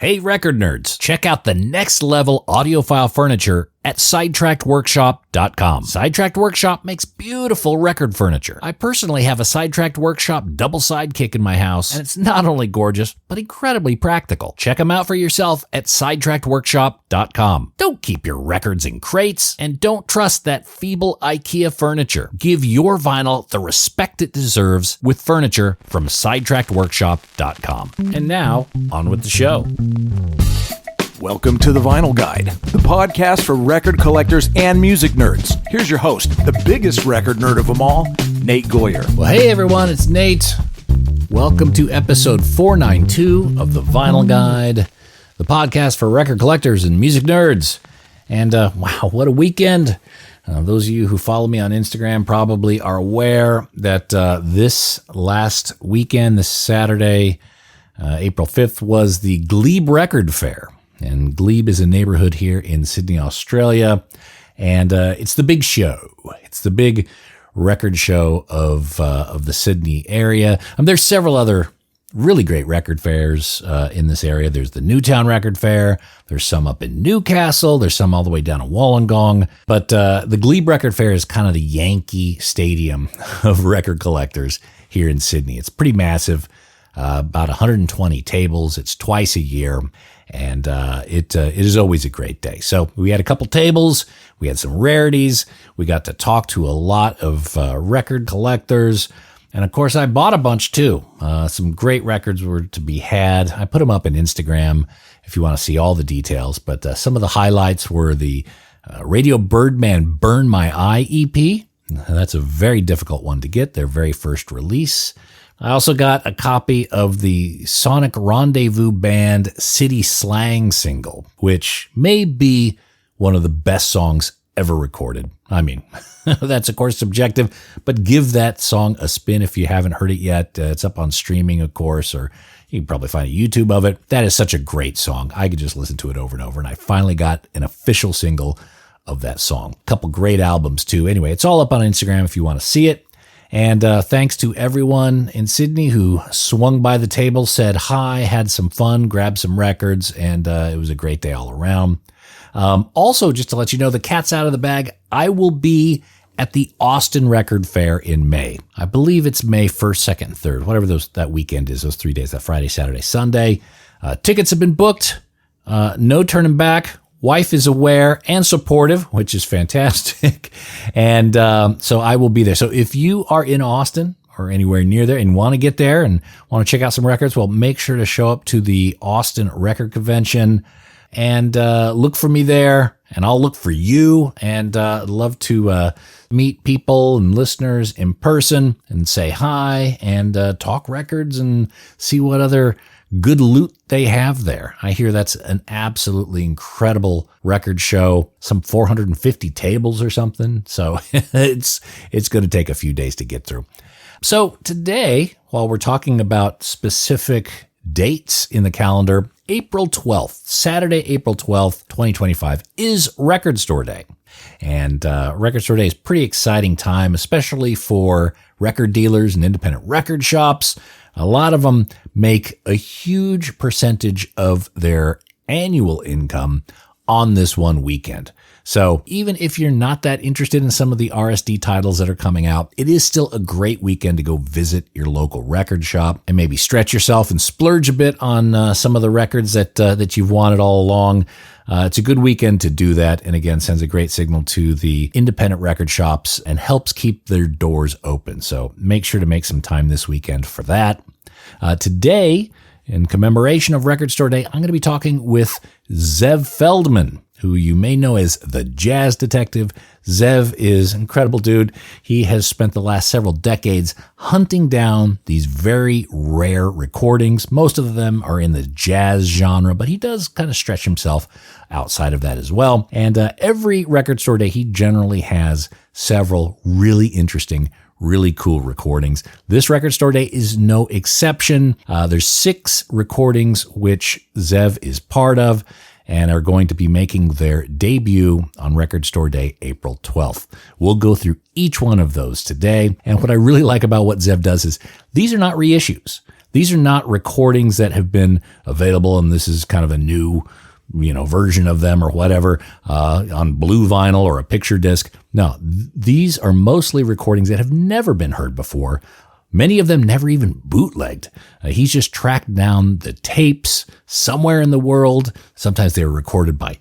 Hey record nerds, check out the next level audiophile furniture at sidetrackedworkshop.com. Sidetracked Workshop makes beautiful record furniture. I personally have a Sidetracked Workshop double sidekick in my house, and it's not only gorgeous, but incredibly practical. Check them out for yourself at sidetrackedworkshop.com. Don't keep your records in crates, and don't trust that feeble IKEA furniture. Give your vinyl the respect it deserves with furniture from sidetrackedworkshop.com. And now, on with the show. Welcome to The Vinyl Guide, the podcast for record collectors and music nerds. Here's your host, the biggest record nerd of them all, Nate Goyer. Well, hey everyone, it's Nate. Welcome to episode 492 of The Vinyl Guide, the podcast for record collectors and music nerds. And wow, what a weekend. Those of you who follow me on Instagram probably are aware that this last weekend, this Saturday, April 5th, was the Glebe Record Fair. And Glebe is a neighborhood here in Sydney, Australia. And it's the big show. It's the big record show of the Sydney area. There's several other really great record fairs in this area. There's the Newtown Record Fair. There's some up in Newcastle. There's some all the way down in Wollongong. But the Glebe Record Fair is kind of the Yankee Stadium of record collectors here in Sydney. It's pretty massive. About 120 tables. It's twice a year, and it is always a great day. So we had a couple tables. We had some rarities. We got to talk to a lot of record collectors. And, of course, I bought a bunch, too. Some great records were to be had. I put them up on Instagram if you want to see all the details. But some of the highlights were the Radio Birdman Burn My Eye EP. That's a very difficult one to get, their very first release. I also got a copy of the Sonic Rendezvous Band City Slang single, which may be one of the best songs ever recorded. I mean, that's of course subjective, but give that song a spin if you haven't heard it yet. It's up on streaming, of course, or you can probably find a YouTube of it. That is such a great song. I could just listen to it over and over, and I finally got an official single of that song. A couple great albums, too. Anyway, it's all up on Instagram if you want to see it. And thanks to everyone in Sydney who swung by the table, said hi, had some fun, grabbed some records, and it was a great day all around. Also, just to let you know, the cat's out of the bag, I will be at the Austin Record Fair in May. I believe it's May 1st, 2nd, and 3rd, whatever that weekend is, those 3 days, that Friday, Saturday, Sunday. Tickets have been booked. No turning back. Wife is aware and supportive, which is fantastic. And so I will be there. So if you are in Austin or anywhere near there and want to get there and want to check out some records, well, make sure to show up to the Austin Record Convention and look for me there. And I'll look for you. And I'd love to meet people and listeners in person and say hi and talk records and see what other good loot they have there. I hear that's an absolutely incredible record show, some 450 tables or something. So it's going to take a few days to get through. So today, while we're talking about specific dates in the calendar, April 12th, Saturday, April 12th, 2025 is Record Store Day. And Record Store Day is a pretty exciting time, especially for record dealers and independent record shops. A lot of them make a huge percentage of their annual income on this one weekend. So even if you're not that interested in some of the RSD titles that are coming out, it is still a great weekend to go visit your local record shop and maybe stretch yourself and splurge a bit on some of the records that you've wanted all along. It's a good weekend to do that, and again, sends a great signal to the independent record shops and helps keep their doors open. So make sure to make some time this weekend for that. Today, in commemoration of Record Store Day, I'm going to be talking with Zev Feldman, who you may know as the Jazz Detective. Zev is an incredible dude. He has spent the last several decades hunting down these very rare recordings. Most of them are in the jazz genre, but he does kind of stretch himself outside of that as well. And every Record Store Day, he generally has several really interesting, really cool recordings. This Record Store Day is no exception. There's 6 recordings which Zev is part of and are going to be making their debut on Record Store Day, April 12th. We'll go through each one of those today. And what I really like about what Zev does is these are not reissues. These are not recordings that have been available, and this is kind of a new, version of them or whatever, on blue vinyl or a picture disc. No, these are mostly recordings that have never been heard before. Many of them never even bootlegged. He's just tracked down the tapes somewhere in the world. Sometimes they were recorded by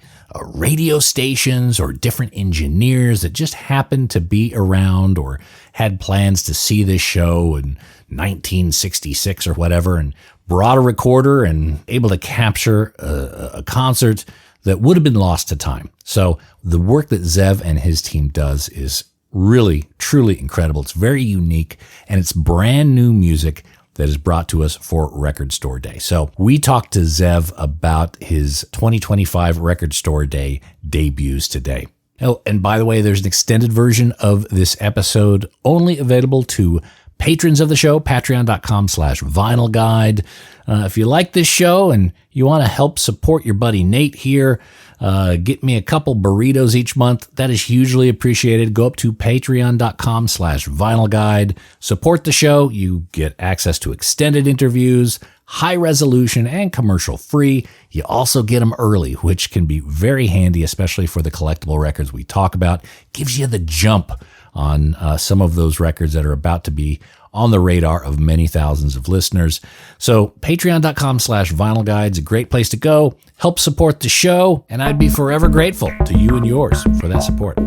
radio stations or different engineers that just happened to be around or had plans to see this show in 1966 or whatever, and brought a recorder and able to capture a concert that would have been lost to time. So the work that Zev and his team does is really, truly incredible. It's very unique, and it's brand new music that is brought to us for Record Store Day. So we talked to Zev about his 2025 Record Store Day debuts today. Oh, and by the way, there's an extended version of this episode only available to patrons of the show, patreon.com/vinyl guide. If you like this show and you want to help support your buddy Nate here, get me a couple burritos each month. That is hugely appreciated. Go up to patreon.com/vinyl guide. Support the show. You get access to extended interviews, high resolution, and commercial free. You also get them early, which can be very handy, especially for the collectible records we talk about. Gives you the jump on some of those records that are about to be on the radar of many thousands of listeners. So patreon.com/vinyl guide is a great place to go. Help support the show, and I'd be forever grateful to you and yours for that support.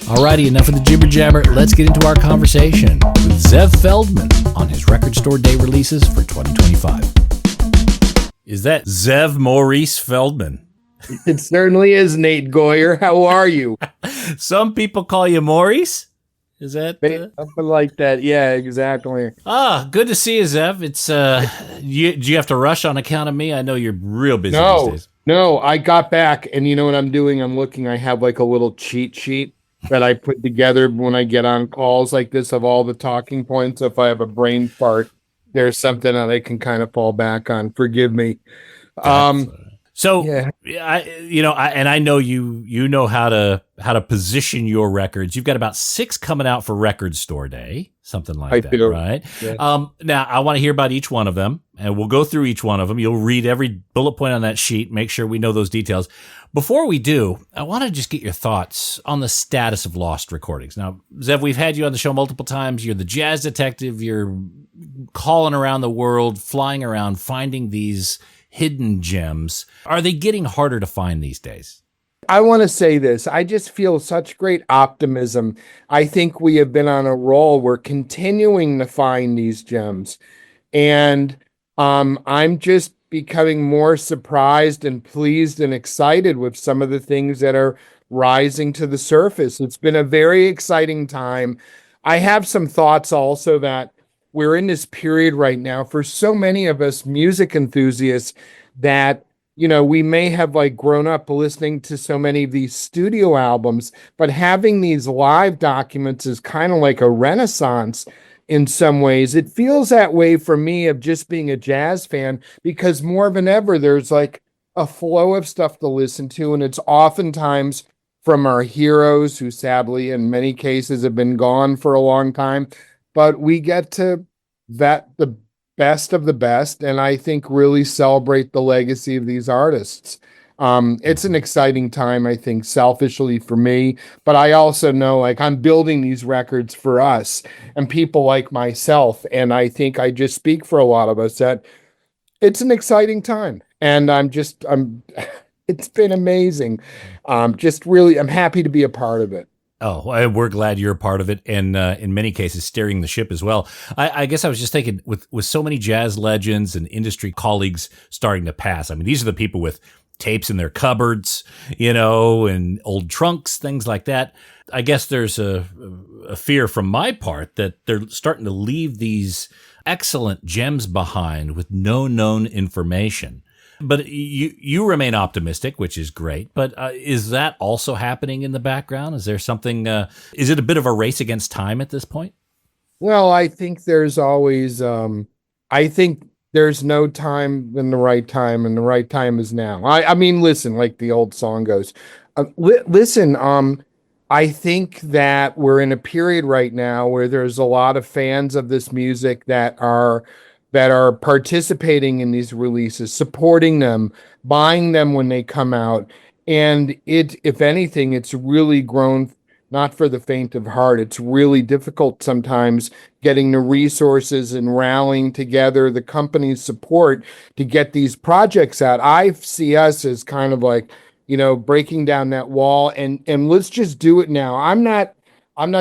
Alrighty, enough of the jibber jabber. Let's get into our conversation with Zev Feldman on his Record Store Day releases for 2025. Is that Zev Maurice Feldman? It certainly is, Nate Goyer. How are you? Some people call you Maurice. Is that something like that? Yeah, exactly. Good to see you, Zev. It's do you have to rush on account of me? I know you're real busy these days. No, I got back, and you know what I'm doing? I'm looking. I have like a little cheat sheet that I put together when I get on calls like this of all the talking points. If I have a brain fart, there's something that I can kind of fall back on. Forgive me. So, yeah. I know you know how to position your records. You've got about 6 coming out for Record Store Day, something like that, right? Yeah. Now, I want to hear about each one of them, and we'll go through each one of them. You'll read every bullet point on that sheet, make sure we know those details. Before we do, I want to just get your thoughts on the status of lost recordings. Now, Zev, we've had you on the show multiple times. You're the jazz detective. You're calling around the world, flying around, finding these hidden gems. Are they getting harder to find these days? I want to say this. I just feel such great optimism. I think we have been on a roll. We're continuing to find these gems. And I'm just becoming more surprised and pleased and excited with some of the things that are rising to the surface. It's been a very exciting time. I have some thoughts also that we're in this period right now for so many of us music enthusiasts that, we may have like grown up listening to so many of these studio albums, but having these live documents is kind of like a renaissance in some ways. It feels that way for me of just being a jazz fan, because more than ever, there's like a flow of stuff to listen to. And it's oftentimes from our heroes who sadly in many cases have been gone for a long time. But we get to vet the best of the best, and I think really celebrate the legacy of these artists. It's an exciting time, I think, selfishly for me, but I also know like I'm building these records for us and people like myself, and I think I just speak for a lot of us that it's an exciting time, and it's been amazing. I'm happy to be a part of it. Oh, we're glad you're a part of it, and in many cases, steering the ship as well. I guess I was just thinking, with so many jazz legends and industry colleagues starting to pass, I mean, these are the people with tapes in their cupboards, and old trunks, things like that. I guess there's a fear from my part that they're starting to leave these excellent gems behind with no known information. But you remain optimistic, which is great. But is that also happening in the background? Is there something? Is it a bit of a race against time at this point? Well, I think there's always. I think there's no time than the right time, and the right time is now. I mean, listen, like the old song goes. Listen. I think that we're in a period right now where there's a lot of fans of this music that are participating in these releases, supporting them, buying them when they come out. And if anything, it's really grown not for the faint of heart. It's really difficult sometimes getting the resources and rallying together the company's support to get these projects out. I see us as kind of like, breaking down that wall and let's just do it now. I'm not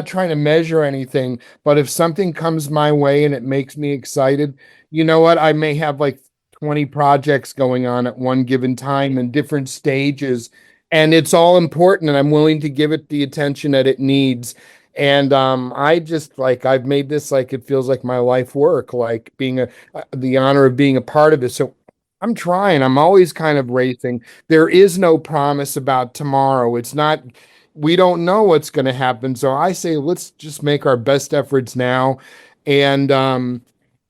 trying to measure anything, but if something comes my way and it makes me excited, you know what? I may have like 20 projects going on at one given time in different stages, and it's all important, and I'm willing to give it the attention that it needs. And I just like I've made this like it feels like my life work, like being the honor of being a part of it. So I'm trying. I'm always kind of racing. There is no promise about tomorrow. It's not, we don't know what's going to happen. So I say, let's just make our best efforts now. And,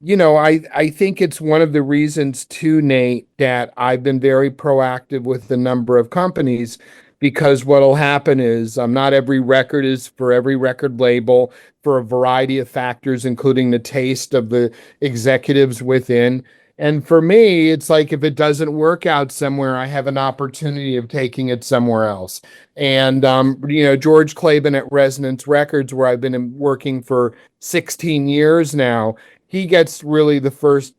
I think it's one of the reasons too, Nate, that I've been very proactive with the number of companies because what'll happen is not every record is for every record label for a variety of factors, including the taste of the executives within. And for me, it's like if it doesn't work out somewhere, I have an opportunity of taking it somewhere else. And George Claben at Resonance Records, where I've been working for 16 years now, he gets really the first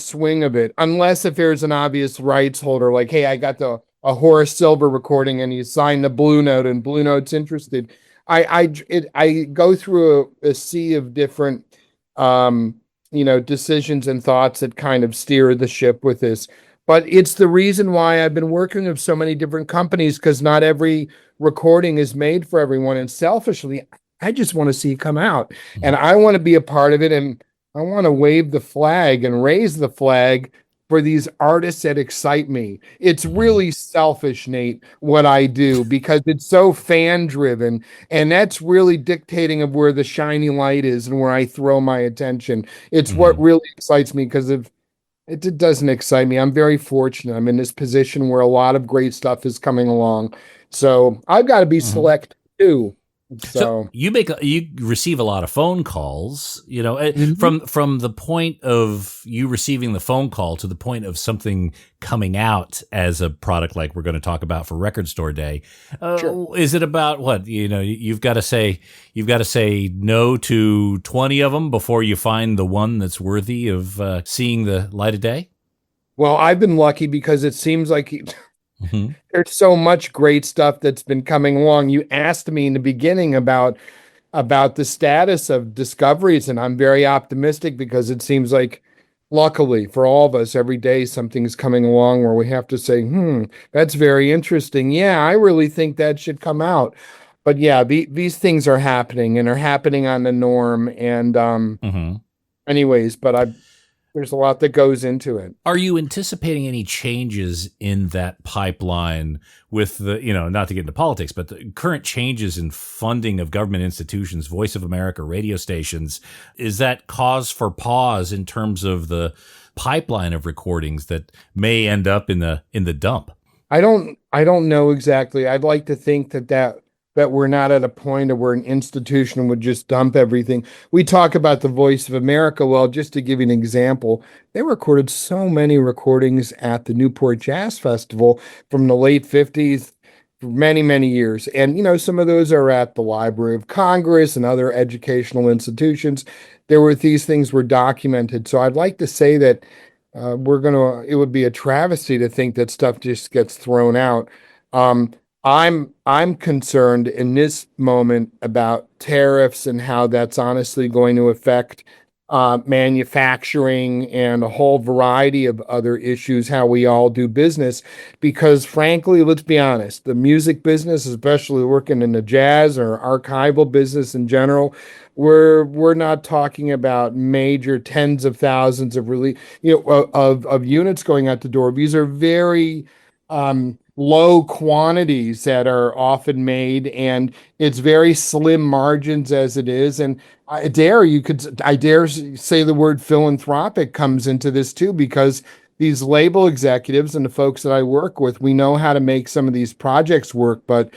swing of it, unless if there's an obvious rights holder, like, hey, I got a Horace Silver recording, and he signed the Blue Note, and Blue Note's interested. I go through a sea of different decisions and thoughts that kind of steer the ship with this. But it's the reason why I've been working with so many different companies, because not every recording is made for everyone. And selfishly, I just want to see it come out. And I want to be a part of it. And I want to wave the flag and raise the flag for these artists that excite me. It's really selfish, Nate, what I do, because it's so fan driven, and that's really dictating of where the shiny light is and where I throw my attention. It's what really excites me, because if it doesn't excite me, I'm very fortunate. I'm in this position where a lot of great stuff is coming along. So I've got to be select too. So you receive a lot of phone calls, from the point of you receiving the phone call to the point of something coming out as a product like we're going to talk about for Record Store Day. Sure. Is it about what, you've got to say no to 20 of them before you find the one that's worthy of seeing the light of day? Well, I've been lucky because it seems like there's so much great stuff that's been coming along. You asked me in the beginning about the status of discoveries, and I'm very optimistic because it seems like, luckily for all of us, every day something's coming along where we have to say, that's very interesting. Yeah, I really think that should come out. But yeah, these things are happening, and are happening on the norm. And anyways, but there's a lot that goes into it. Are you anticipating any changes in that pipeline with the, not to get into politics, but the current changes in funding of government institutions, Voice of America, radio stations? Is that cause for pause in terms of the pipeline of recordings that may end up in the dump? I don't know exactly. I'd like to think that we're not at a point where an institution would just dump everything. We talk about the Voice of America. Well, just to give you an example, they recorded so many recordings at the Newport Jazz Festival from the late 50s for many, many years. And, some of those are at the Library of Congress and other educational institutions. These things were documented. So I'd like to say that it would be a travesty to think that stuff just gets thrown out. I'm concerned in this moment about tariffs and how that's honestly going to affect manufacturing and a whole variety of other issues, how we all do business. Because frankly, let's be honest, the music business, especially working in the jazz or archival business in general, we're not talking about major tens of thousands of of units going out the door. These are very low quantities that are often made, and it's very slim margins as it is. And I dare say the word philanthropic comes into this too, because these label executives and the folks that I work with, we know how to make some of these projects work, but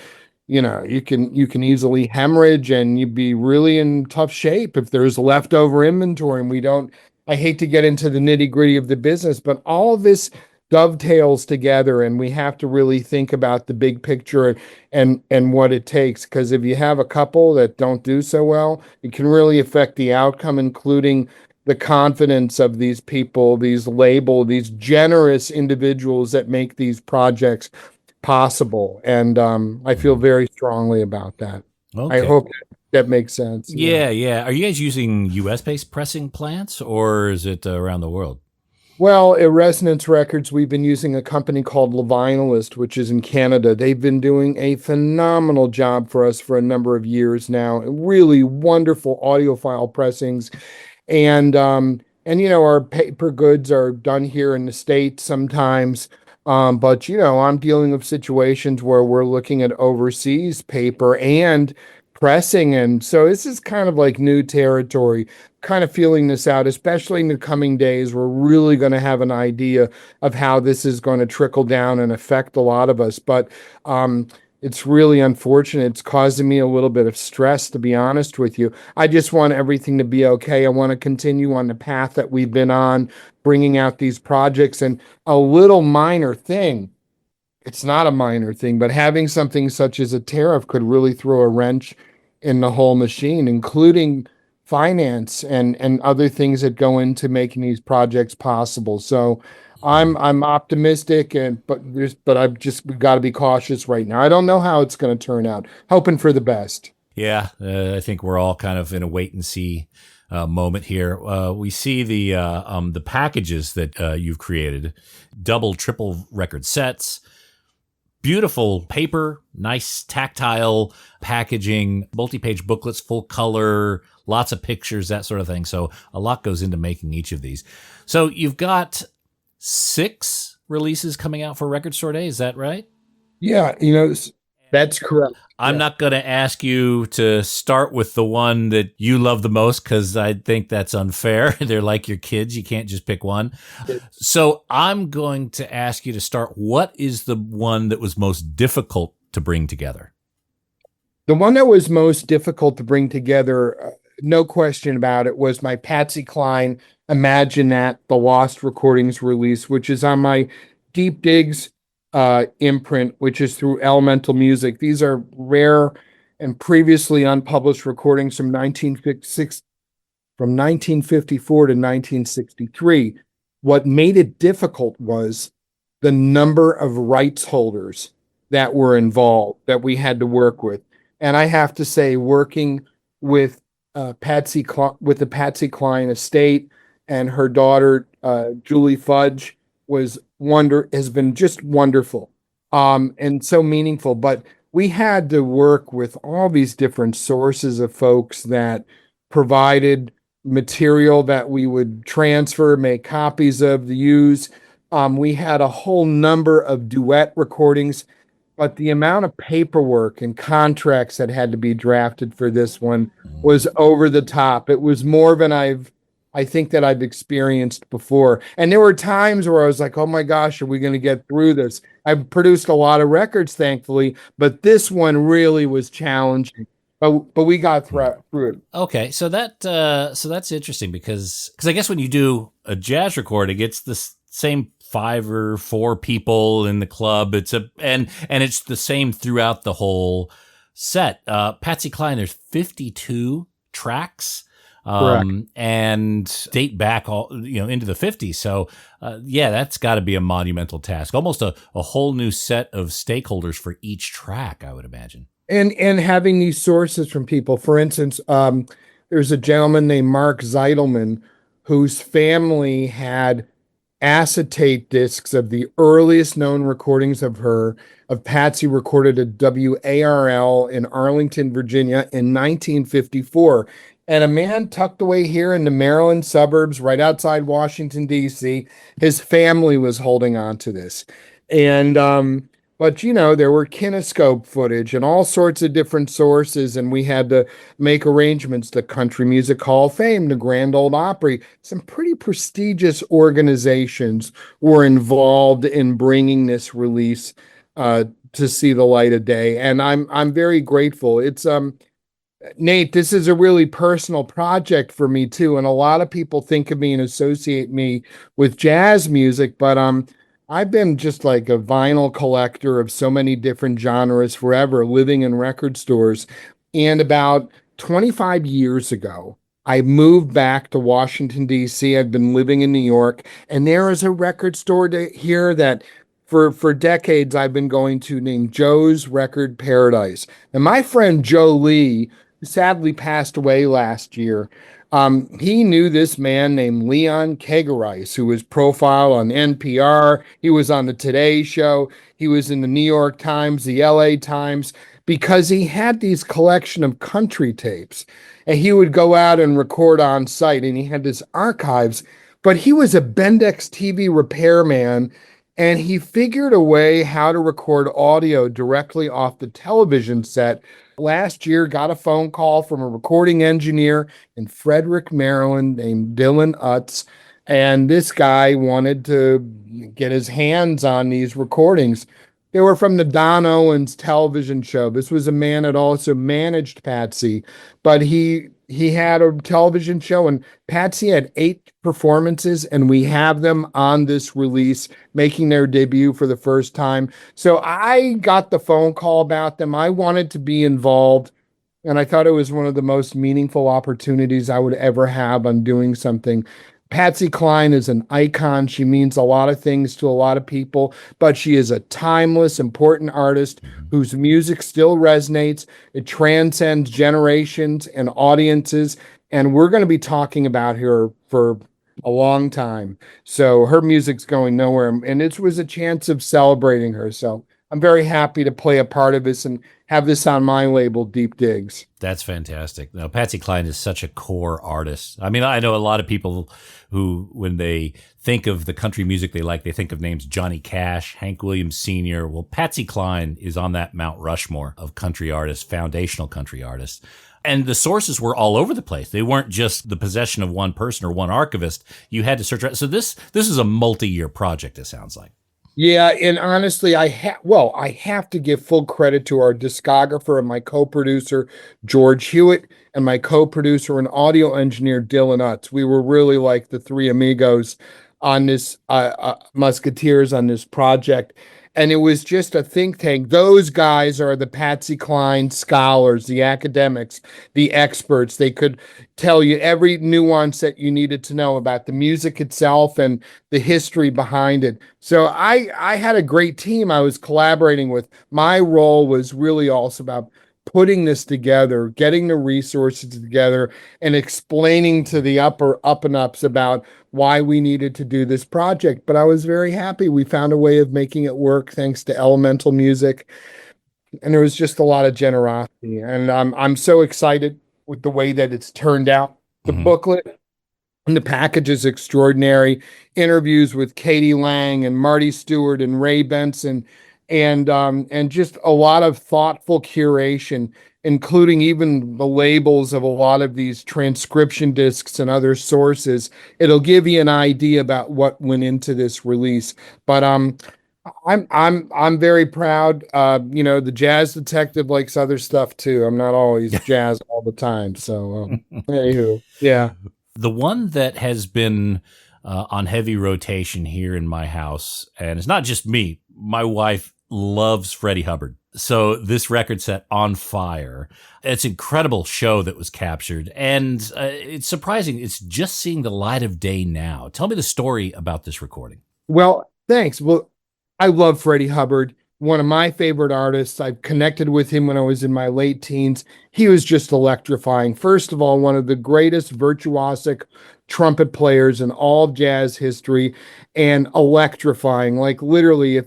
you can easily hemorrhage, and you'd be really in tough shape if there's leftover inventory. And we don't, I hate to get into the nitty-gritty of the business, but all of this dovetails together, and we have to really think about the big picture and what it takes. Because if you have a couple that don't do so well, it can really affect the outcome, including the confidence of these people, these generous individuals that make these projects possible. And I feel very strongly about that. I Okay. hope that makes sense. Yeah. Are you guys using US-based pressing plants, or is it around the world? Well, at Resonance Records, we've been using a company called Levinalist, which is in Canada. They've been doing a phenomenal job for us for a number of years now. Really wonderful audiophile pressings. And our paper goods are done here in the States sometimes. But I'm dealing with situations where we're looking at overseas paper and pressing. And so this is kind of like new territory, kind of feeling this out, especially in the coming days. We're really going to have an idea of how this is going to trickle down and affect a lot of us. But it's really unfortunate. It's causing me a little bit of stress, to be honest with you. I just want everything to be okay. I want to continue on the path that we've been on, bringing out these projects. And a little minor thing, it's not a minor thing, but having something such as a tariff could really throw a wrench in the whole machine, including finance and other things that go into making these projects possible. So I'm optimistic, but we've got to be cautious right now. I don't know how it's going to turn out. Hoping for the best. Yeah, I think we're all kind of in a wait and see moment here. We see the packages that you've created, double, triple record sets, beautiful paper, nice tactile packaging, multi-page booklets, full color, lots of pictures, that sort of thing. So a lot goes into making each of these. So you've got 6 releases coming out for Record Store Day. Is that right? Yeah, that's correct. I'm not going to ask you to start with the one that you love the most, because I think that's unfair. They're like your kids. You can't just pick one. So I'm going to ask you to start. What is the one that was most difficult to bring together? The one that was most difficult to bring together, no question about it, was my Patsy Cline Imagine That, the Lost Recordings release, which is on my Deep Digs imprint, which is through Elemental Music. These are rare and previously unpublished recordings from 1954 to 1963. What made it difficult was the number of rights holders that were involved that we had to work with. And I have to say, working with the Patsy Cline estate and her daughter, Julie Fudge, has been just wonderful, and so meaningful. But we had to work with all these different sources of folks that provided material that we would transfer, make copies of, use. We had a whole number of duet recordings, but the amount of paperwork and contracts that had to be drafted for this one was over the top. It was more than I think that I've experienced before. And there were times where I was like, oh my gosh, are we going to get through this? I've produced a lot of records, thankfully, but this one really was challenging. But we got through it. Okay, so that's interesting, because I guess when you do a jazz recording, it's the same 5 or 4 people in the club. And it's the same throughout the whole set. Patsy Cline, there's 52 tracks. And date back into the 50s. So, that's got to be a monumental task. Almost a whole new set of stakeholders for each track, I would imagine. And having these sources from people. For instance, there's a gentleman named Mark Zeidelman whose family had acetate discs of the earliest known recordings of Patsy, recorded at WARL in Arlington, Virginia in 1954. And a man tucked away here in the Maryland suburbs, right outside Washington, D.C., his family was holding on to this. And, but there were kinescope footage and all sorts of different sources, and we had to make arrangements. The Country Music Hall of Fame, the Grand Ole Opry, some pretty prestigious organizations were involved in bringing this release to see the light of day, and I'm very grateful. It's Nate, this is a really personal project for me too, and a lot of people think of me and associate me with jazz music, but I've been just like a vinyl collector of so many different genres forever, living in record stores. And about 25 years ago, I moved back to Washington, D.C. I'd been living in New York, and there is a record store here that for decades I've been going to, named Joe's Record Paradise. And my friend Joe Lee, who sadly passed away last year, he knew this man named Leon Kegerice, who was profiled on NPR. He was on the Today Show. He was in the New York Times, the LA Times, because he had these collection of country tapes. And he would go out and record on site, and he had this archives. But he was a Bendix TV repairman, and he figured a way how to record audio directly off the television set. Last year, got a phone call from a recording engineer in Frederick, Maryland, named Dylan Utz, and this guy wanted to get his hands on these recordings. They were from the Don Owens television show. This was a man that also managed Patsy, but he had a television show, and Patsy had 8 performances, and we have them on this release, making their debut for the first time. So I got the phone call about them. I wanted to be involved, and I thought it was one of the most meaningful opportunities I would ever have on doing something. Patsy Cline is an icon. She means a lot of things to a lot of people, but she is a timeless, important artist whose music still resonates. It transcends generations and audiences, and we're going to be talking about her for a long time. So her music's going nowhere, and it was a chance of celebrating her. So I'm very happy to play a part of this and have this on my label, Deep Digs. That's fantastic. Now, Patsy Cline is such a core artist. I mean, I know a lot of people who, when they think of the country music they like, they think of names Johnny Cash, Hank Williams Sr. Well, Patsy Cline is on that Mount Rushmore of country artists, foundational country artists. And the sources were all over the place. They weren't just the possession of one person or one archivist. You had to search around. So this is a multi-year project, it sounds like. Yeah, and honestly, I have to give full credit to our discographer and my co-producer, George Hewitt, and my co-producer and audio engineer, Dylan Utz. We were really like the three amigos on this, musketeers on this project. And it was just a think tank. Those guys are the Patsy Cline scholars, the academics, the experts. They could tell you every nuance that you needed to know about the music itself and the history behind it. So I had a great team I was collaborating with. My role was really also about putting this together, getting the resources together, and explaining to the up and ups about why we needed to do this project. But I was very happy we found a way of making it work thanks to Elemental Music. And there was just a lot of generosity. And I'm so excited with the way that it's turned out. The booklet and the package is extraordinary. Interviews with Katie Lang and Marty Stewart and Ray Benson, and just a lot of thoughtful curation, including even the labels of a lot of these transcription discs and other sources. It'll give you an idea about what went into this release. But I'm very proud. The jazz detective likes other stuff too. I'm not always jazz all the time. So anywho, yeah. The one that has been on heavy rotation here in my house, and it's not just me, my wife loves Freddie Hubbard. So this record set, On Fire, it's an incredible show that was captured. And it's surprising. It's just seeing the light of day now. Tell me the story about this recording. Well, thanks. Well, I love Freddie Hubbard, one of my favorite artists. I've connected with him when I was in my late teens. He was just electrifying. First of all, one of the greatest virtuosic trumpet players in all of jazz history, and electrifying. Like literally, if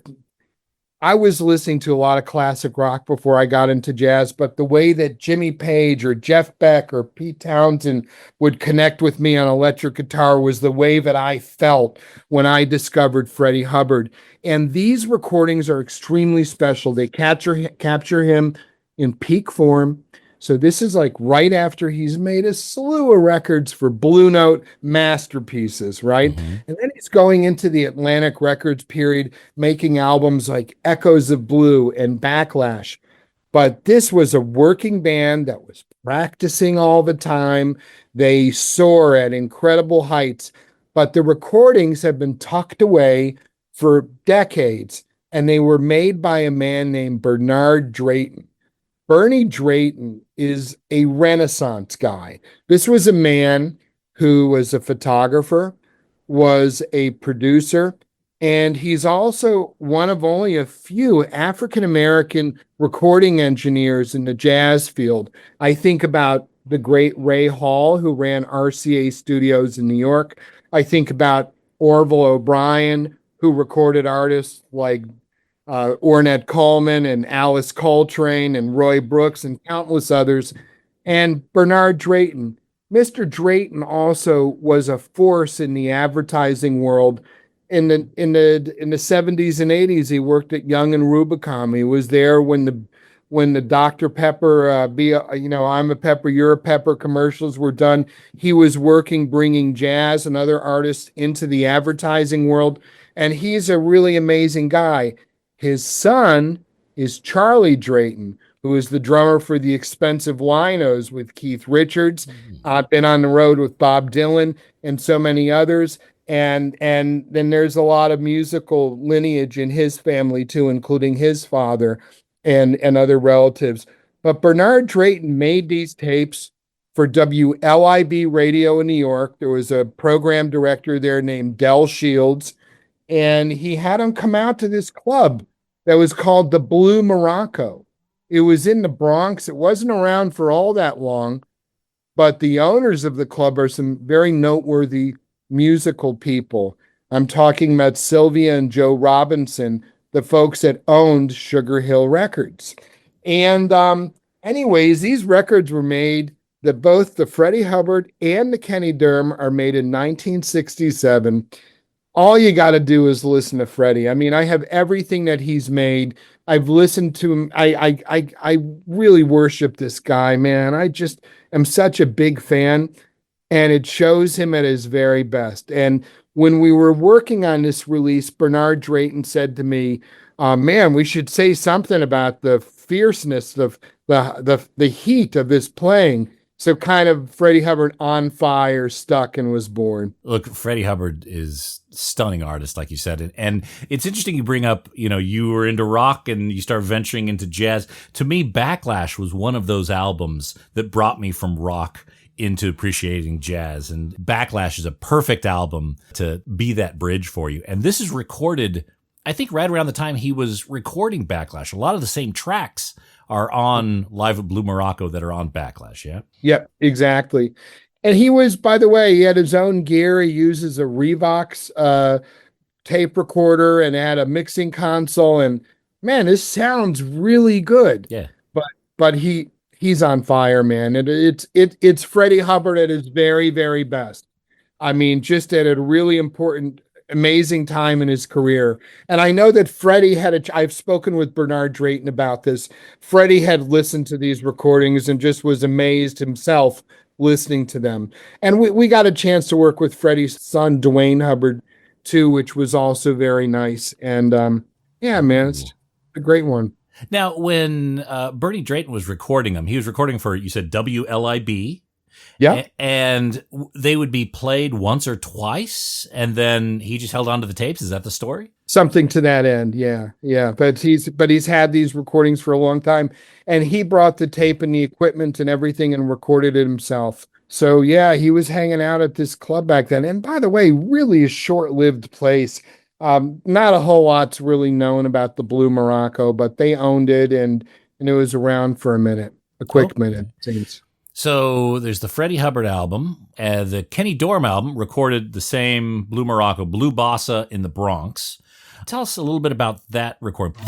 I was listening to a lot of classic rock before I got into jazz, but the way that Jimmy Page or Jeff Beck or Pete Townsend would connect with me on electric guitar was the way that I felt when I discovered Freddie Hubbard. And these recordings are extremely special. They capture him in peak form. So this is like right after he's made a slew of records for Blue Note masterpieces, right? And then he's going into the Atlantic Records period, making albums like Echoes of Blue and Backlash. But this was a working band that was practicing all the time. They soar at incredible heights, but the recordings have been tucked away for decades, and they were made by a man named Bernard Drayton. Bernie Drayton is a Renaissance guy. This was a man who was a photographer, was a producer, and he's also one of only a few African-American recording engineers in the jazz field. I think about the great Ray Hall, who ran RCA Studios in New York. I think about Orville O'Brien, who recorded artists like Ornette Coleman and Alice Coltrane and Roy Brooks and countless others, and Bernard Drayton. Mr. Drayton also was a force in the advertising world. In the 70s and 80s, he worked at Young and Rubicam. He was there when the Dr. Pepper, I'm a Pepper, you're a Pepper commercials were done. He was working, bringing jazz and other artists into the advertising world, and he's a really amazing guy. His son is Charlie Drayton, who is the drummer for the Expensive Linos with Keith Richards. I've been on the road with Bob Dylan and so many others. And then there's a lot of musical lineage in his family too, including his father and other relatives. But Bernard Drayton made these tapes for WLIB Radio in New York. There was a program director there named Del Shields, and he had him come out to this club that was called the Blue Morocco. It was in the Bronx. It wasn't around for all that long, but the owners of the club are some very noteworthy musical people. I'm talking about Sylvia and Joe Robinson, the folks that owned Sugar Hill Records. And anyways, these records were made, that both the Freddie Hubbard and the Kenny Dorham are made in 1967. All you got to do is listen to Freddie. I mean, I have everything that he's made. I've listened to him. I really worship this guy, man. I just am such a big fan, and it shows him at his very best. And when we were working on this release, Bernard Drayton said to me, man, we should say something about the fierceness of the heat of this playing. So kind of Freddie Hubbard on fire stuck and was born. Look, Freddie Hubbard is a stunning artist, like you said. And it's interesting you bring up, you were into rock and you start venturing into jazz. To me, Backlash was one of those albums that brought me from rock into appreciating jazz. And Backlash is a perfect album to be that bridge for you. And this is recorded, I think, right around the time he was recording Backlash. A lot of the same tracks are on Live at Blue Morocco that are on Backlash, yeah? Yep, exactly. And he was, by the way, he had his own gear. He uses a Revox tape recorder and had a mixing console. And man, this sounds really good. Yeah. But he's on fire, man. It's Freddie Hubbard at his very, very best. I mean, just at a really important, amazing time in his career. And I know that Freddie I've spoken with Bernard Drayton about this. Freddie had listened to these recordings and just was amazed himself listening to them. And we got a chance to work with Freddie's son, Dwayne Hubbard, too, which was also very nice. And yeah, man, it's a great one. Now, when Bernie Drayton was recording them, he was recording for, you said, WLIB. Yeah. And they would be played once or twice, and then he just held on to the tapes. Is that the story? Something to that end. Yeah. Yeah. But he's had these recordings for a long time, and he brought the tape and the equipment and everything and recorded it himself. So yeah, he was hanging out at this club back then. And by the way, really a short-lived place. Not a whole lot's really known about the Blue Morocco, but they owned it, and it was around for a quick minute. Seems. So there's the Freddie Hubbard album. The Kenny Dorham album recorded the same Blue Morocco, Blue Bossa in the Bronx. Tell us a little bit about that recording.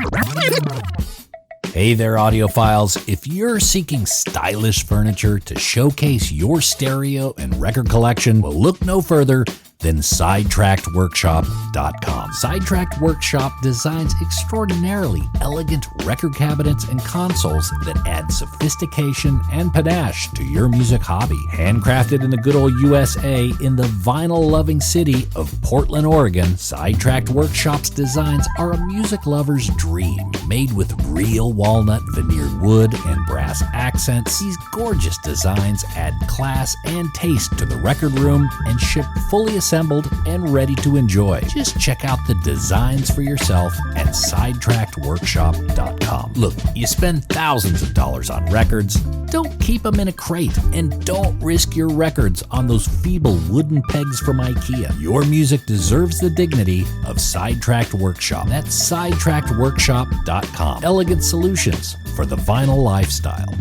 Hey there, audiophiles. If you're seeking stylish furniture to showcase your stereo and record collection, well, look no further then sidetrackedworkshop.com. Sidetracked Workshop designs extraordinarily elegant record cabinets and consoles that add sophistication and panache to your music hobby. Handcrafted in the good old USA in the vinyl-loving city of Portland, Oregon, Sidetracked Workshop's designs are a music lover's dream. Made with real walnut veneered wood and brass accents, these gorgeous designs add class and taste to the record room and ship fully assembled and ready to enjoy. Just check out the designs for yourself at sidetrackedworkshop.com. Look, you spend thousands of dollars on records. Don't keep them in a crate, and don't risk your records on those feeble wooden pegs from IKEA. Your music deserves the dignity of Sidetracked Workshop. That's sidetrackedworkshop.com. Elegant solutions for the vinyl lifestyle.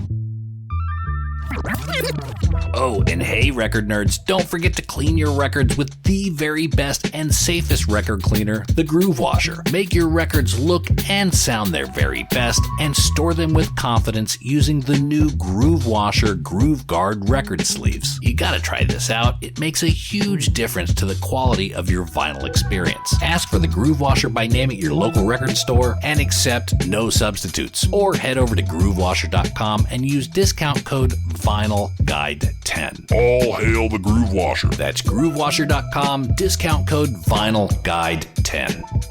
Oh, and hey, record nerds, don't forget to clean your records with the very best and safest record cleaner, the Groove Washer. Make your records look and sound their very best and store them with confidence using the new Groove Washer Groove Guard record sleeves. You gotta try this out. It makes a huge difference to the quality of your vinyl experience. Ask for the Groove Washer by name at your local record store and accept no substitutes. Or head over to groovewasher.com and use discount code VINYLGUIDE10. All hail the Groove Washer. That's groovewasher.com, discount code VINYLGUIDE10.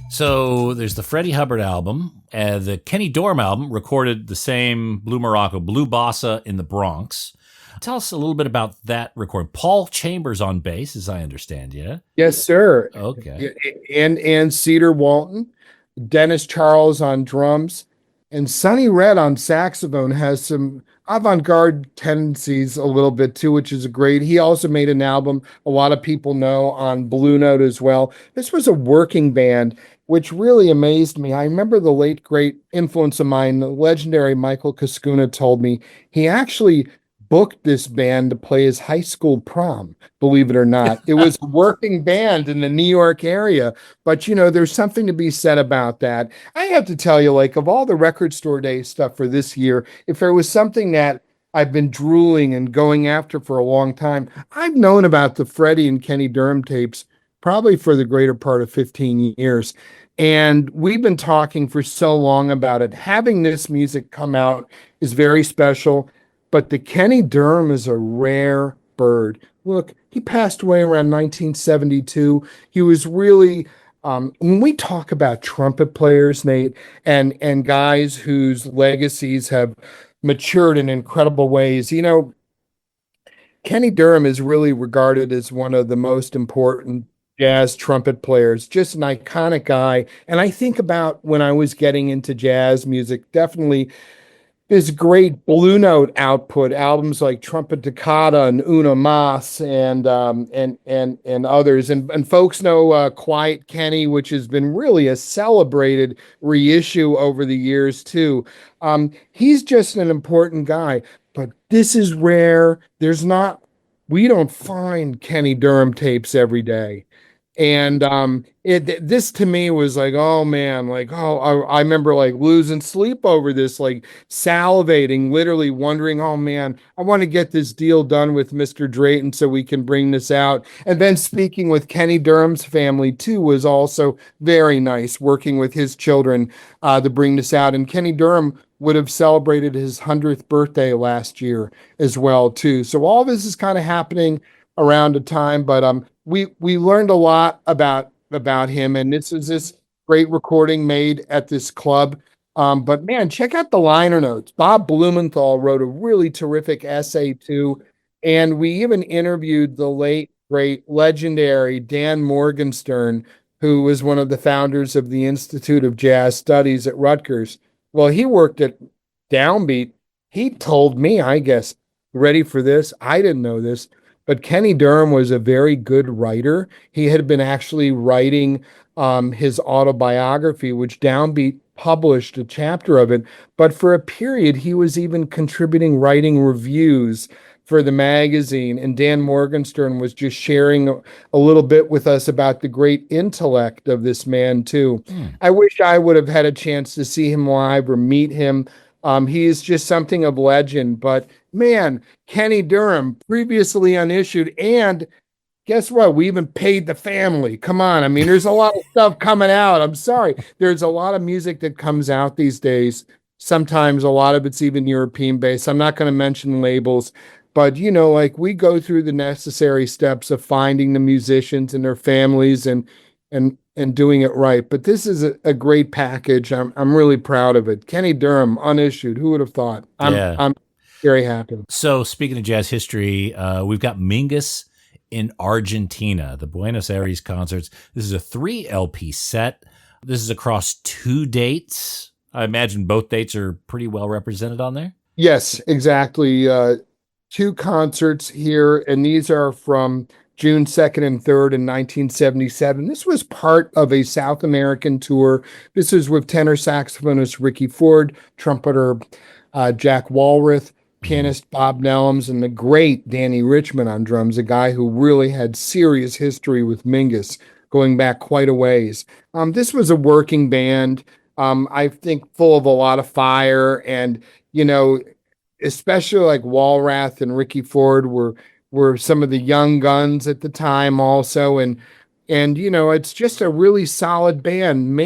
So there's the Freddie Hubbard album. The Kenny Dorham album recorded the same Blue Morocco, Blue Bossa in the Bronx. Tell us a little bit about that recording. Paul Chambers on bass, as I understand, yeah? Yes, sir. Okay. And Cedar Walton, Dennis Charles on drums, and Sonny Red on saxophone has some avant-garde tendencies a little bit too, which is great. He also made an album a lot of people know on Blue Note as well. This was a working band, which really amazed me. I remember the late, great influence of mine, the legendary Michael Cascuna, told me he actually booked this band to play his high school prom, believe it or not. It was a working band in the New York area, but you know, there's something to be said about that. I have to tell you, like, of all the record store day stuff for this year, if there was something that I've been drooling and going after for a long time, I've known about the Freddie and Kenny Dorham tapes probably for the greater part of 15 years. And we've been talking for so long about it. Having this music come out is very special. But the Kenny Dorham is a rare bird. Look, he passed away around 1972. He was really, when we talk about trumpet players, Nate, and guys whose legacies have matured in incredible ways, you know, Kenny Dorham is really regarded as one of the most important jazz trumpet players, just an iconic guy. And I think about when I was getting into jazz music, definitely this great Blue Note output, albums like Trumpet Toccata and Una Mas and others. And folks know Quiet Kenny, which has been really a celebrated reissue over the years too. He's just an important guy, but this is rare. We don't find Kenny Dorham tapes every day. And this to me was like, oh man, like, I remember like losing sleep over this, like salivating, literally wondering, oh man, I want to get this deal done with Mr. Drayton so we can bring this out. And then speaking with Kenny Dorham's family too was also very nice, working with his children to bring this out. And Kenny Dorham would have celebrated his 100th birthday last year as well too. So all this is kind of happening around a time, but we learned a lot about him, and this great recording made at this club. But man, check out the liner notes. Bob Blumenthal wrote a really terrific essay too, and we even interviewed the late, great, legendary Dan Morgenstern, who was one of the founders of the Institute of Jazz Studies at Rutgers. Well, he worked at Downbeat. He told me, I guess, ready for this? I didn't know this. But Kenny Dorham was a very good writer. He had been actually writing his autobiography, which Downbeat published a chapter of it. But for a period, he was even contributing writing reviews for the magazine. And Dan Morgenstern was just sharing a little bit with us about the great intellect of this man, too. I wish I would have had a chance to see him live or meet him. He is just something of legend. But man, Kenny Dorham, previously unissued, and guess what? We even paid the family. Come on. I mean, there's a lot of stuff coming out. I'm sorry. There's a lot of music that comes out these days. Sometimes a lot of it's even European based. I'm not going to mention labels, but like we go through the necessary steps of finding the musicians and their families and doing it right. But this is a great package. I'm really proud of it. Kenny Durham, unissued. Who would have thought? Yeah. I'm very happy. So speaking of jazz history, we've got Mingus in Argentina, the Buenos Aires concerts. This is a 3 LP set. This is across 2 dates. I imagine both dates are pretty well represented on there. Yes, exactly. 2 concerts here, and these are from June 2nd and 3rd in 1977. This was part of a South American tour. This is with tenor saxophonist Ricky Ford, trumpeter Jack Walrath, pianist Bob Nellums, and the great Danny Richmond on drums, a guy who really had serious history with Mingus going back quite a ways. This was a working band, I think full of a lot of fire, and, especially like Walrath and Ricky Ford were some of the young guns at the time also, and it's just a really solid band.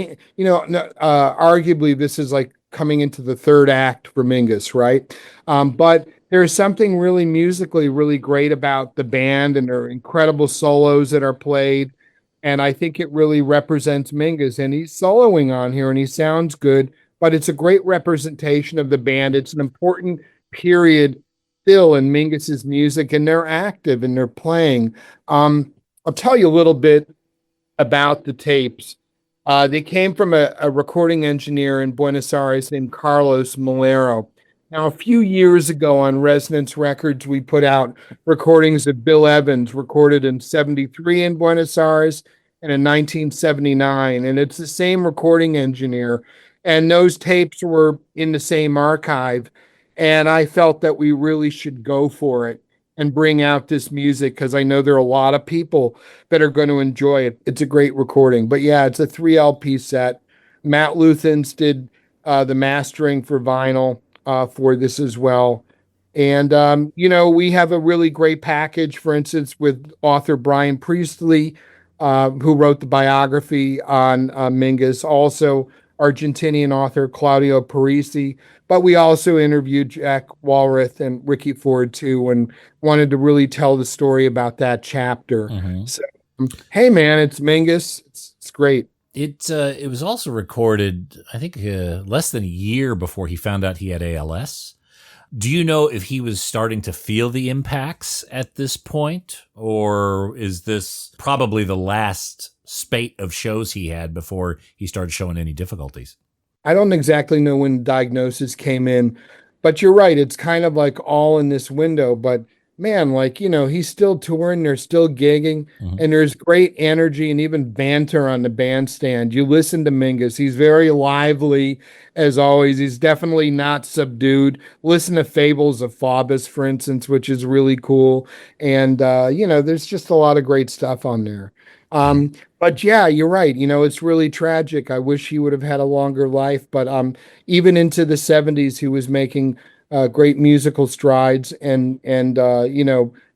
Arguably this is like coming into the 3rd act for Mingus, right? But there's something really musically really great about the band, and their incredible solos that are played, and I think it really represents Mingus, and he's soloing on here and he sounds good, but it's a great representation of the band. It's an important period still in Mingus's music, and they're active and they're playing. I'll tell you a little bit about the tapes. They came from a recording engineer in Buenos Aires named Carlos Malero. Now, a few years ago on Resonance Records, we put out recordings of Bill Evans, recorded in 73 in Buenos Aires and in 1979. And it's the same recording engineer. And those tapes were in the same archive. And I felt that we really should go for it and bring out this music, because I know there are a lot of people that are going to enjoy it. It's a great recording. But yeah, it's a 3 LP set. Matt Luthens did the mastering for vinyl for this as well. And, we have a really great package, for instance, with author Brian Priestley, who wrote the biography on Mingus, also Argentinian author Claudio Parisi. But we also interviewed Jack Walrath and Ricky Ford too, and wanted to really tell the story about that chapter. Mm-hmm. So, hey man, it's Mingus. It's great. It was also recorded, I think, less than a year before he found out he had ALS. Do you know if he was starting to feel the impacts at this point, or is this probably the last spate of shows he had before he started showing any difficulties? I don't exactly know when diagnosis came in, but you're right. It's kind of like all in this window, but man, he's still touring, they're still gigging, and there's great energy and even banter on the bandstand. You listen to Mingus, he's very lively as always. He's definitely not subdued. Listen to Fables of Faubus, for instance, which is really cool. And, there's just a lot of great stuff on there. But yeah, you're right. It's really tragic. I wish he would have had a longer life, but even into the 70s, he was making great musical strides and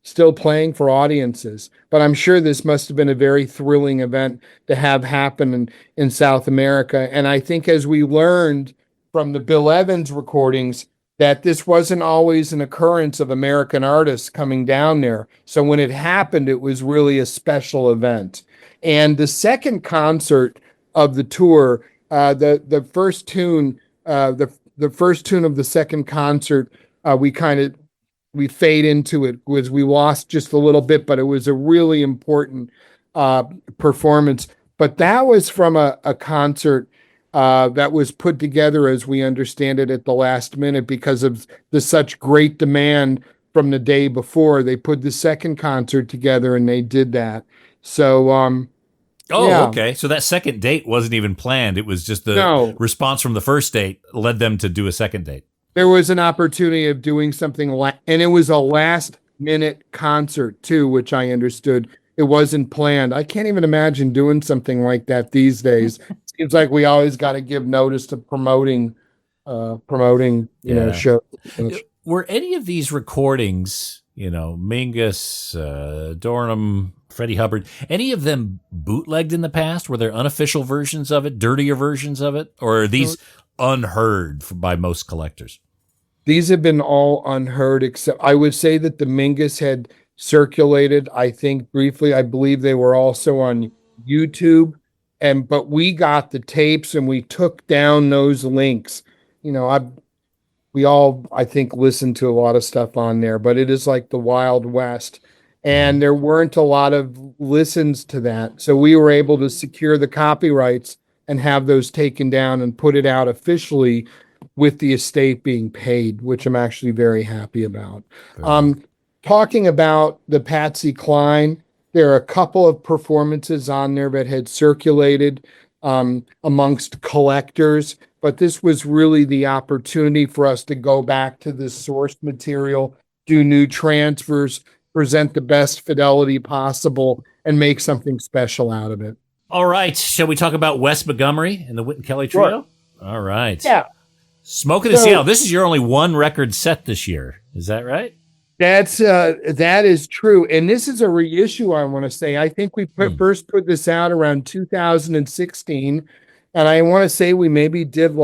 still playing for audiences. But I'm sure this must have been a very thrilling event to have happen in South America. And I think as we learned from the Bill Evans recordings, that this wasn't always an occurrence of American artists coming down there. So when it happened, it was really a special event. And the second concert of the tour, the first tune, the first tune of the second concert, we fade into it, was we lost just a little bit, but it was a really important performance. But that was from a concert that was put together, as we understand it, at the last minute because of the such great demand from the day before. They put the second concert together and they did that. So, okay. So that second date wasn't even planned. It was just the response from the first date led them to do a second date. There was an opportunity of doing something, and it was a last minute concert too, which I understood. It wasn't planned. I can't even imagine doing something like that these days. Seems like we always got to give notice to promoting, shows. Were any of these recordings, Mingus, Dornham, Freddie Hubbard. Any of them bootlegged in the past? Were there unofficial versions of it, dirtier versions of it? Or are these unheard by most collectors? These have been all unheard, except I would say that the Mingus had circulated, I think briefly. I believe they were also on YouTube. But we got the tapes and we took down those links. You know, we all, I think, listened to a lot of stuff on there, but it is like the Wild West. And there weren't a lot of listens to that. So we were able to secure the copyrights and have those taken down and put it out officially with the estate being paid, which I'm actually very happy about. Talking about the Patsy Cline, there are a couple of performances on there that had circulated amongst collectors, but this was really the opportunity for us to go back to the source material, do new transfers, present the best fidelity possible, and make something special out of it. All right. Shall we talk about Wes Montgomery and the Wynton Kelly Trio? Sure. All right. Yeah. Smoking in Seattle. This is your only one record set this year. Is that right? That is true. And this is a reissue, I want to say. I think we first put this out around 2016. And I want to say we maybe did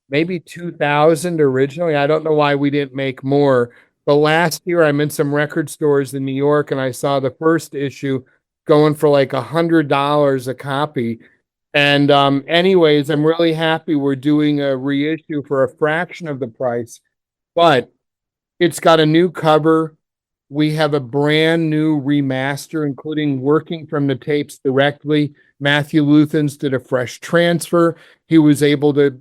maybe 2,000 originally. I don't know why we didn't make more. But last year I'm in some record stores in New York and I saw the first issue going for like $100 a copy. And anyways, I'm really happy we're doing a reissue for a fraction of the price. But it's got a new cover. We have a brand new remaster, including working from the tapes directly. Matthew Luthans did a fresh transfer. He was able to,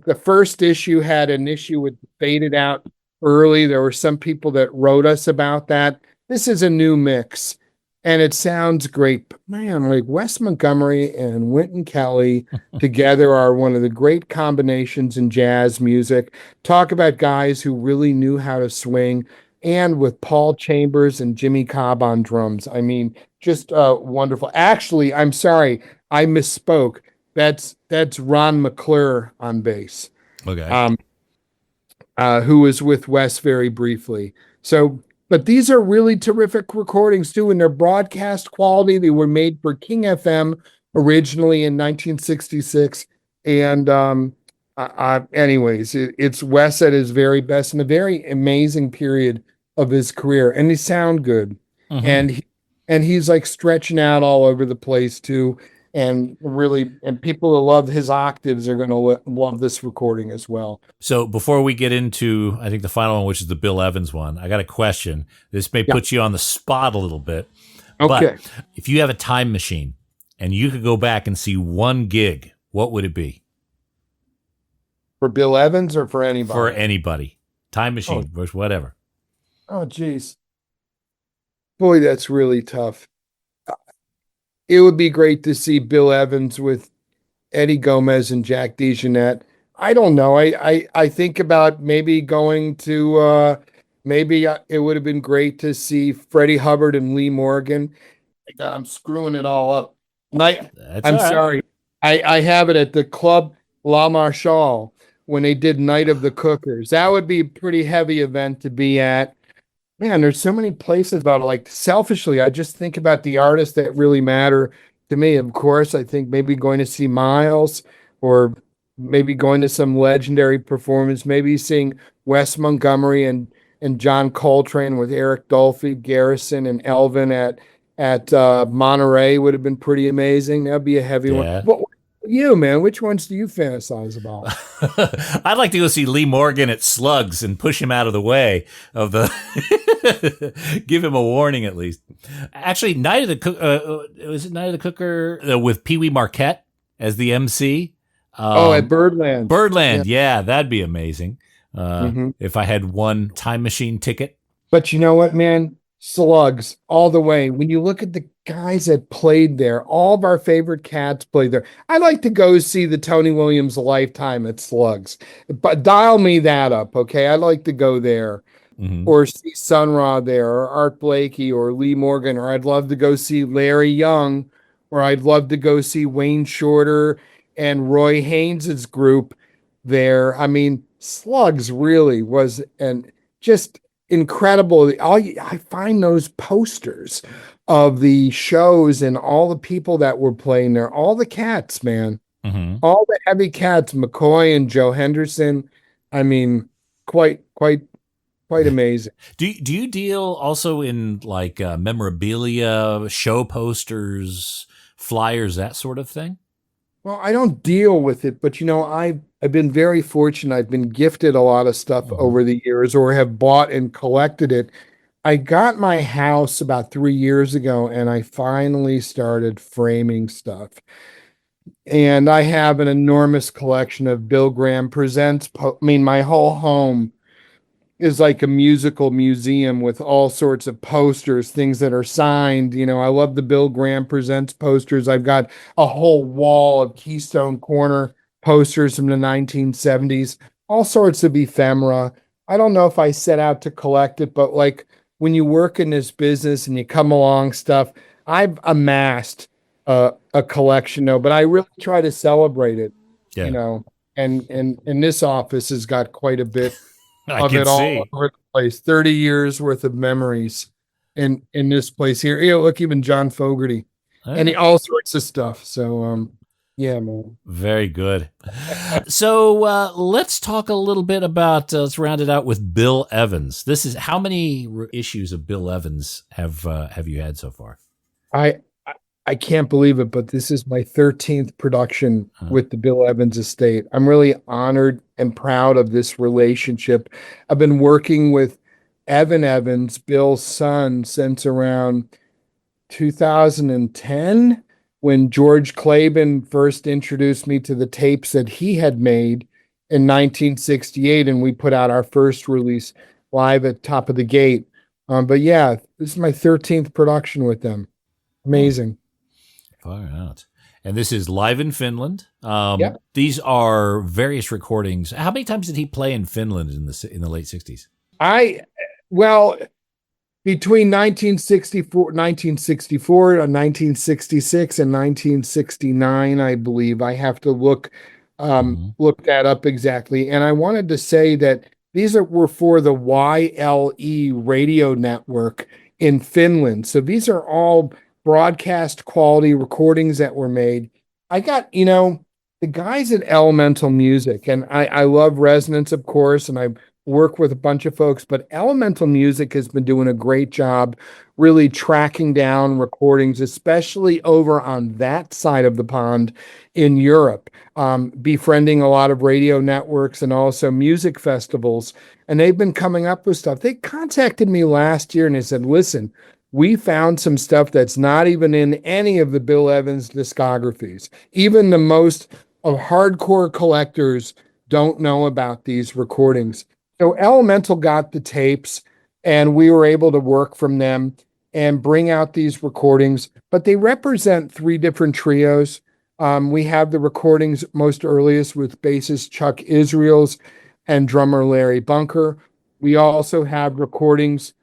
the first issue had an issue with faded out early. There were some people that wrote us about that. This is a new mix and it sounds great. But man, like Wes Montgomery and Wynton Kelly together are one of the great combinations in jazz music. Talk about guys who really knew how to swing, and with Paul Chambers and Jimmy Cobb on drums. I mean, just wonderful. Actually, I'm sorry, I misspoke. That's Ron McClure on bass. Okay. Who was with Wes very briefly. So, but these are really terrific recordings too, and they're broadcast quality. They were made for King FM originally in 1966. And anyways, it's Wes at his very best in a very amazing period of his career, and they sound good. And he's like stretching out all over the place too. And people who love his octaves are going to love this recording as well. So before we get into, I think the final one, which is the Bill Evans one, I got a question. This may put you on the spot a little bit. Okay. But if you have a time machine and you could go back and see one gig, what would it be? For Bill Evans or for anybody? For anybody. Time machine, whatever. Oh, geez. Boy, that's really tough. It would be great to see Bill Evans with Eddie Gomez and Jack DeJohnette. I don't know. I think about maybe going to, it would have been great to see Freddie Hubbard and Lee Morgan. I'm screwing it all up. I'm sorry. I have it at the Club La Marchal when they did Night of the Cookers. That would be a pretty heavy event to be at. Man, there's so many places about it. Like, selfishly, I just think about the artists that really matter to me. Of course, I think maybe going to see Miles, or maybe going to some legendary performance, maybe seeing Wes Montgomery and John Coltrane with Eric Dolphy, Garrison, and Elvin at Monterey would have been pretty amazing. That'd be a heavy one. What you, man? Which ones do you fantasize about? I'd like to go see Lee Morgan at Slugs and push him out of the way of the. Give him a warning at least. Actually, Night of the was it Night of the Cooker with Pee Wee Marquette as the MC? At Birdland. Birdland, yeah, that'd be amazing. If I had one time machine ticket. But you know what, man? Slugs all the way. When you look at the guys that played there, all of our favorite cats played there. I'd like to go see the Tony Williams Lifetime at Slugs, but dial me that up, okay? I'd like to go there, or see Sun Ra there, or Art Blakey, or Lee Morgan, or I'd love to go see Larry Young, or I'd love to go see Wayne Shorter and Roy Haynes's group there. I mean, Slugs really was just incredible. I find those posters of the shows and all the people that were playing there, all the cats, man, Hmm. all the heavy cats, McCoy and Joe Henderson. I mean, quite amazing. Do you deal also in like memorabilia, show posters, flyers, that sort of thing? Well, I don't deal with it, but I've been very fortunate. I've been gifted a lot of stuff Hmm. over the years or have bought and collected it. I got my house about 3 years ago and I finally started framing stuff. And I have an enormous collection of Bill Graham Presents. My whole home is like a musical museum with all sorts of posters, things that are signed. I love the Bill Graham Presents posters. I've got a whole wall of Keystone Corner posters from the 1970s, all sorts of ephemera. I don't know if I set out to collect it, but like when you work in this business and you come along stuff, I've amassed a collection though, but I really try to celebrate it, you Yeah, know, and this office has got quite a bit I of can it all see. over the place. 30 years worth of memories in this place here. Look, even John Fogerty and Yeah, all sorts of stuff. So yeah, man. very good. So let's talk a little bit about. Let's round it out with Bill Evans. This is how many issues of Bill Evans have you had so far? I I can't believe it, but this is my 13th production Huh? with the Bill Evans estate. I'm really honored and proud of this relationship. I've been working with Evan Evans, Bill's son, since around 2010 when George Claben first introduced me to the tapes that he had made in 1968, and we put out our first release live at Top of the Gate. But yeah, this is my 13th production with them. Hmm. Amazing. Far out. And this is live in Finland. Yep. These are various recordings. How many times did he play in Finland in the late '60s? I, well, between 1964 and 1966 and 1969, I believe. I have to Hmm. look that up exactly. And I wanted to say that were for the YLE radio network in Finland. So these are all broadcast quality recordings that were made. I got, the guys at Elemental Music, and I love Resonance, of course, and I work with a bunch of folks, but Elemental Music has been doing a great job really tracking down recordings, especially over on that side of the pond in Europe, befriending a lot of radio networks and also music festivals. And they've been coming up with stuff. They contacted me last year and they said, listen, we found some stuff that's not even in any of the Bill Evans discographies. Even the most of hardcore collectors don't know about these recordings. So Elemental got the tapes and we were able to work from them and bring out these recordings, but they represent three different trios. We have the recordings most earliest with bassist Chuck Israels and drummer Larry Bunker. We also have recordings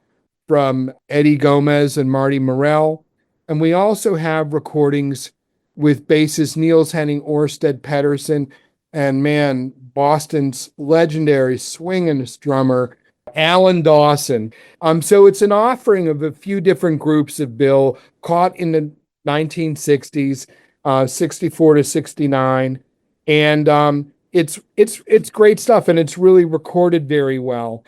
from Eddie Gomez and Marty Morell. And we also have recordings with bassist Niels Henning Orsted Pedersen and man, Boston's legendary swinging drummer, Alan Dawson. So it's an offering of a few different groups of Bill caught in the 1960s, 64 to 69. And it's great stuff and it's really recorded very well.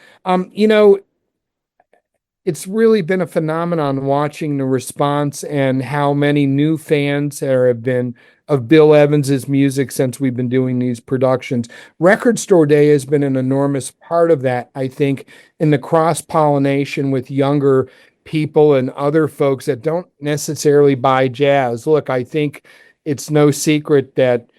It's really been a phenomenon watching the response and how many new fans there have been of Bill Evans's music since we've been doing these productions. Record Store Day has been an enormous part of that, I think, in the cross-pollination with younger people and other folks that don't necessarily buy jazz. Look, I think it's no secret that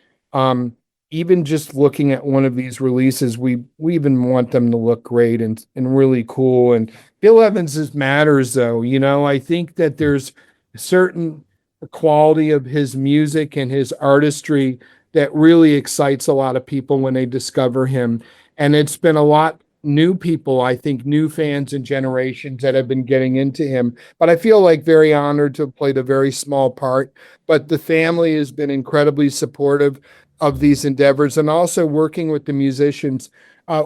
even just looking at one of these releases, we even want them to look great and really cool. And Bill Evans's matters, though. I think that there's a certain quality of his music and his artistry that really excites a lot of people when they discover him. And it's been a lot new people, I think, new fans and generations that have been getting into him. But I feel like very honored to have played a very small part. But the family has been incredibly supportive of these endeavors and also working with the musicians,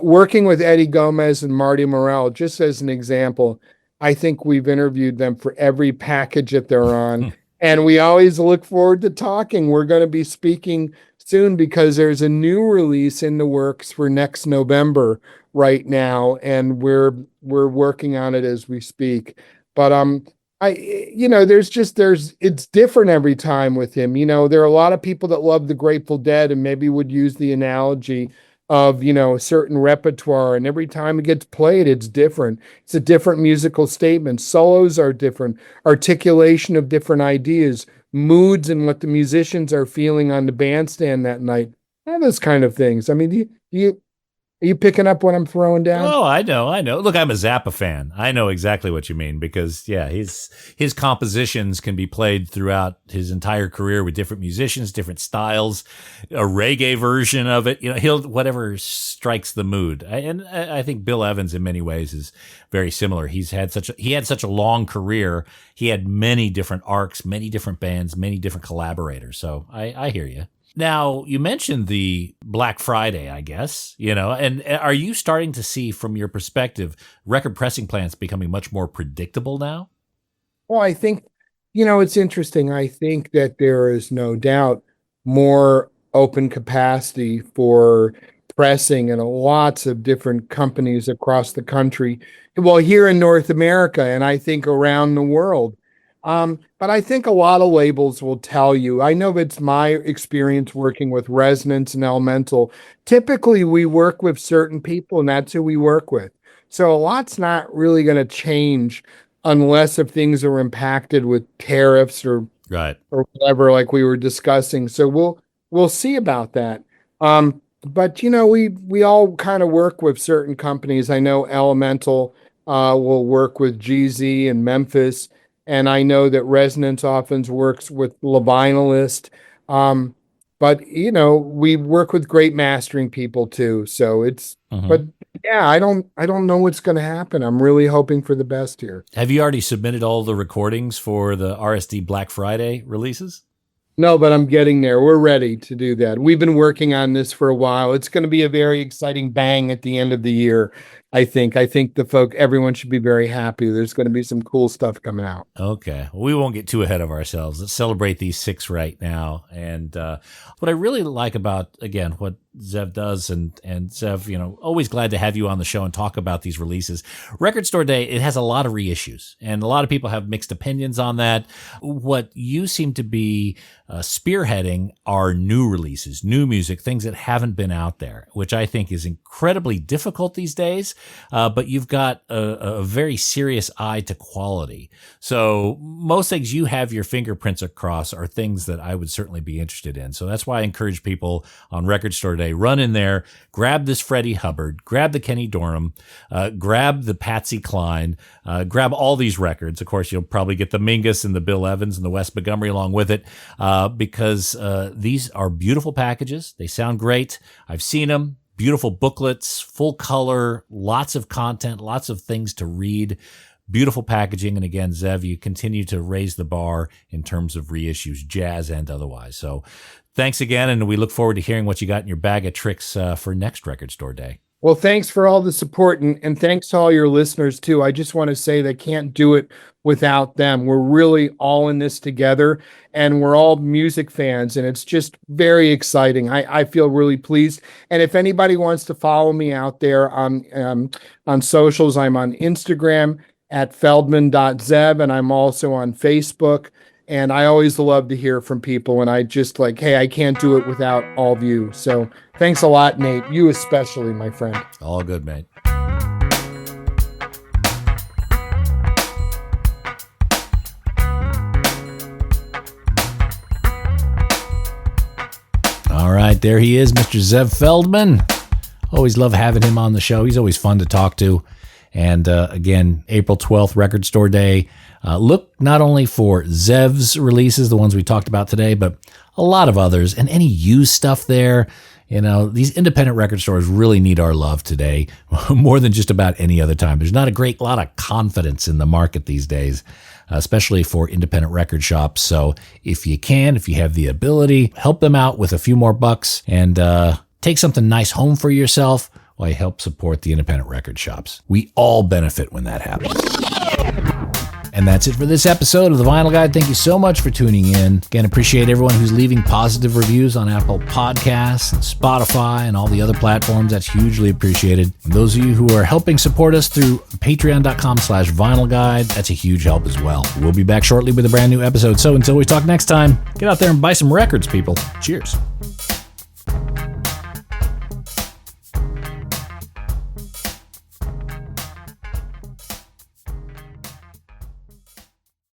working with Eddie Gomez and Marty Morell, just as an example. I think we've interviewed them for every package that they're on. And we always look forward to talking. We're going to be speaking soon because there's a new release in the works for next November right now, and we're working on it as we speak. But it's different every time with him. There are a lot of people that love the Grateful Dead and maybe would use the analogy of, a certain repertoire, and every time it gets played, it's different. It's a different musical statement. Solos are different, articulation of different ideas, moods, and what the musicians are feeling on the bandstand that night. All those kind of things. I mean, are you picking up what I'm throwing down? Oh, I know. Look, I'm a Zappa fan. I know exactly what you mean because, yeah, his compositions can be played throughout his entire career with different musicians, different styles, a reggae version of it. He'll whatever strikes the mood. I think Bill Evans in many ways is very similar. He had such a long career. He had many different arcs, many different bands, many different collaborators. So I hear you. Now, you mentioned the Black Friday, I guess, and are you starting to see, from your perspective, record pressing plants becoming much more predictable now? Well, I think, it's interesting. I think that there is no doubt more open capacity for pressing in lots of different companies across the country. Well, here in North America, and I think around the world. But I think a lot of labels will tell you, I know it's my experience working with Resonance and Elemental. Typically, we work with certain people, and that's who we work with. So a lot's not really going to change unless if things are impacted with tariffs or whatever, like we were discussing. So we'll see about that. But we all kind of work with certain companies. I know Elemental will work with GZ and Memphis. And I know that Resonance often works with Levinalist. But we work with great mastering people too. So it's, but yeah, I don't know what's going to happen. I'm really hoping for the best here. Have you already submitted all the recordings for the RSD Black Friday releases? No, but I'm getting there. We're ready to do that. We've been working on this for a while. It's going to be a very exciting bang at the end of the year. I think everyone should be very happy. There's going to be some cool stuff coming out. Okay. Well, we won't get too ahead of ourselves. Let's celebrate these 6 right now. And what I really like about, again, what Zev does, and Zev, always glad to have you on the show and talk about these releases. Record Store Day, it has a lot of reissues, and a lot of people have mixed opinions on that. What you seem to be spearheading are new releases, new music, things that haven't been out there, which I think is incredibly difficult these days. But you've got a very serious eye to quality. So most things you have your fingerprints across are things that I would certainly be interested in. So that's why I encourage people on Record Store Day, run in there, grab this Freddie Hubbard, grab the Kenny Dorham, grab the Patsy Cline, grab all these records. Of course, you'll probably get the Mingus and the Bill Evans and the Wes Montgomery along with it, because these are beautiful packages. They sound great. I've seen them. Beautiful booklets, full color, lots of content, lots of things to read. Beautiful packaging. And again, Zev, you continue to raise the bar in terms of reissues, jazz and otherwise. So thanks again, and we look forward to hearing what you got in your bag of tricks for next Record Store Day. Well, thanks for all the support, and thanks to all your listeners, too. I just want to say they can't do it without them. We're really all in this together, and we're all music fans, and it's just very exciting. I feel really pleased. And if anybody wants to follow me out there on socials, I'm on Instagram at feldman.zev, and I'm also on Facebook. And I always love to hear from people, and I just hey, I can't do it without all of you. So thanks a lot, Nate. You especially, my friend. All good, mate. All right, there he is, Mr. Zev Feldman. Always love having him on the show. He's always fun to talk to. And again, April 12th, Record Store Day. Look not only for Zev's releases, the ones we talked about today, but a lot of others, and any used stuff there. These independent record stores really need our love today, more than just about any other time. There's not a lot of confidence in the market these days, especially for independent record shops. So if you have the ability, help them out with a few more bucks and take something nice home for yourself while you help support the independent record shops. We all benefit when that happens. And that's it for this episode of The Vinyl Guide. Thank you so much for tuning in. Again, appreciate everyone who's leaving positive reviews on Apple Podcasts and Spotify and all the other platforms. That's hugely appreciated. And those of you who are helping support us through patreon.com/Vinyl Guide, that's a huge help as well. We'll be back shortly with a brand new episode. So until we talk next time, get out there and buy some records, people. Cheers.